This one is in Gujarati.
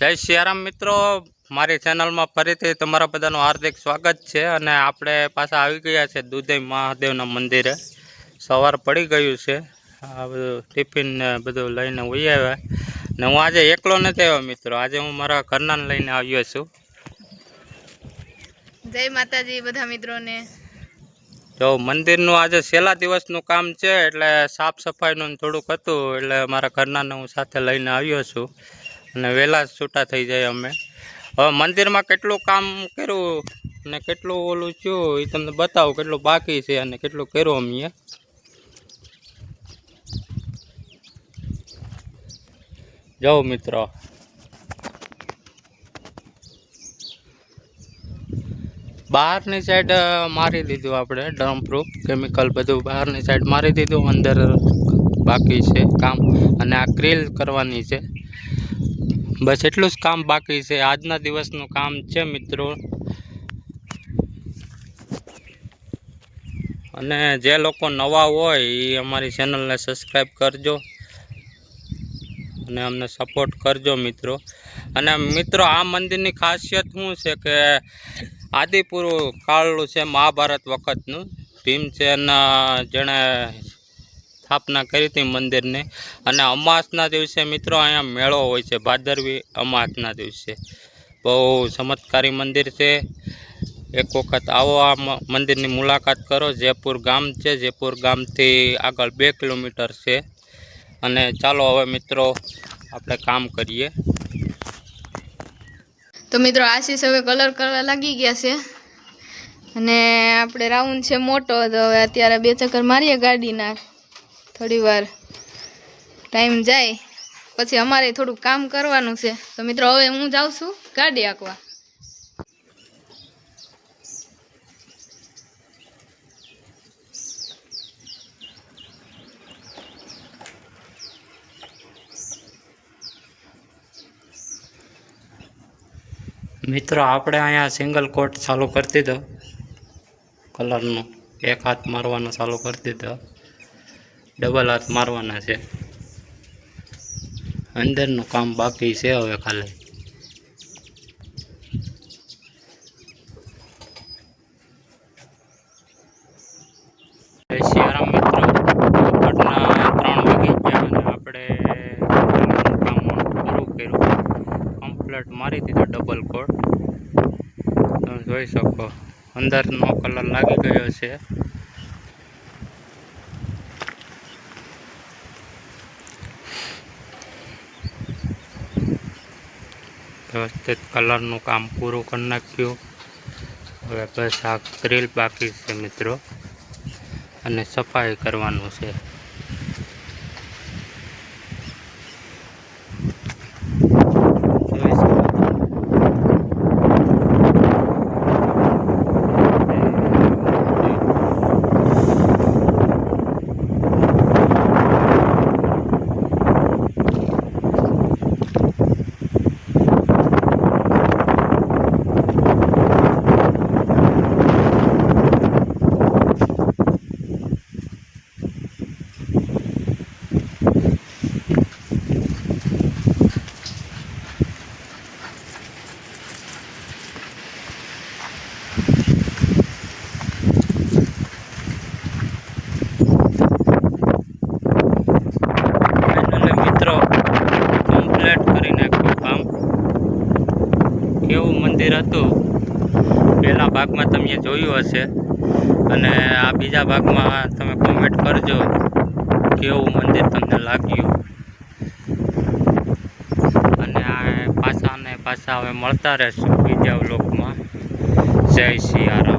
જય સિયારામ મિત્રો, મારી ચેનલમાં ફરીથી તમારા બધાનું હાર્દિક સ્વાગત છે। અને આપણે પાછા આવી ગયા છે દુધઈ મહાદેવના મંદિરે। સવાર પડી ગયું છે, આ બધું ટિફિન ને બધું લઈને વહી આવ્યા ને હું આજે એકલો નથી આવ્યો મિત્રો, આજે હું મારા ઘરનાને લઈને આવ્યો છું। જય માતાજી બધા મિત્રોને। જો મંદિરનું આજે છેલ્લા દિવસનું કામ છે એટલે સાફ સફાઈનું થોડુંક હતું, એટલે મારા ઘરનાને હું સાથે લઈને આવ્યો છું અને વહેલા છૂટા થઈ જાય અમે। હવે મંદિરમાં કેટલું કામ કર્યું ને કેટલું ઓલું થયું એ તમને બતાવું, કેટલું બાકી છે અને કેટલું કર્યું અમે। જાઓ મિત્રો, બહારની સાઈડ મારી દીધું આપણે ડ્રમ પ્રૂફ કેમિકલ બધું બહારની સાઈડ મારી દીધું, અંદર બાકી છે કામ અને આ ગ્રીલ કરવાની છે। બસ એટલું જ કામ બાકી છે, આજના દિવસનું કામ છે મિત્રો। અને જે લોકો નવા હોય એ અમારી ચેનલને સબસ્ક્રાઈબ કરજો અને અમને સપોર્ટ કરજો મિત્રો। અને મિત્રો આ મંદિરની ખાસિયત શું છે કે આદિપુરું કાળનું છે, મહાભારત વખતનું। ભીમસેન જેણે સ્થાપના કરી હતી મંદિરની। અને અમાસના દિવસે મિત્રો અહીંયા મેળો હોય છે, ભાદરવી અમાસના દિવસે। બહુ ચમત્કારી મંદિર છે, એક વખત આવો આ મંદિરની મુલાકાત કરો। જયપુર ગામ છે, જયપુર ગામથી આગળ 2 કિલોમીટર છે। અને ચાલો હવે મિત્રો આપણે કામ કરીએ। તો મિત્રો આશીષ હવે કલર કરવા લાગી ગયા છે અને આપણે રાઉન્ડ છે મોટો, તો હવે અત્યારે 2 ચક્કર મારીએ ગાડીના, થોડી વાર ટાઈમ જાય પછી અમારે થોડું કામ કરવાનું છે। તો મિત્રો હવે હું જાઉં છું ગાડી હાંકવા। મિત્રો આપણે અહીંયા સિંગલ કોટ ચાલુ કરી દીધો, કલરનો એક હાથ મારવાનો ચાલુ કરી દીધો, ડબલ હાથ મારવાના છે। અંદરનું કામ બાકી છે હવે ખાલી। સિયારામ મિત્રો, બપોરના 3 વાગી ગયા અને આપણે કામ પૂરું કર્યું, કમ્પ્લીટ મારી દીધો ડબલ કોટ। તમે જોઈ શકો અંદરનો કલર લાગી ગયો છે। વ્યવસ્થિત કલરનું કામ પૂરું કરી નાખ્યું। હવે બસ આ ગ્રીલ બાકી છે મિત્રો અને સફાઈ કરવાનું છે। કેવું મંદિર હતું પહેલા ભાગમાં તમે જોયું હશે, અને આ બીજા ભાગમાં તમે કોમેન્ટ કરજો કેવું મંદિર તમને લાગ્યું। અને આ પાછા હવે મળતા રહેશું બીજા વ્લોગમાં। જય સિયારામ।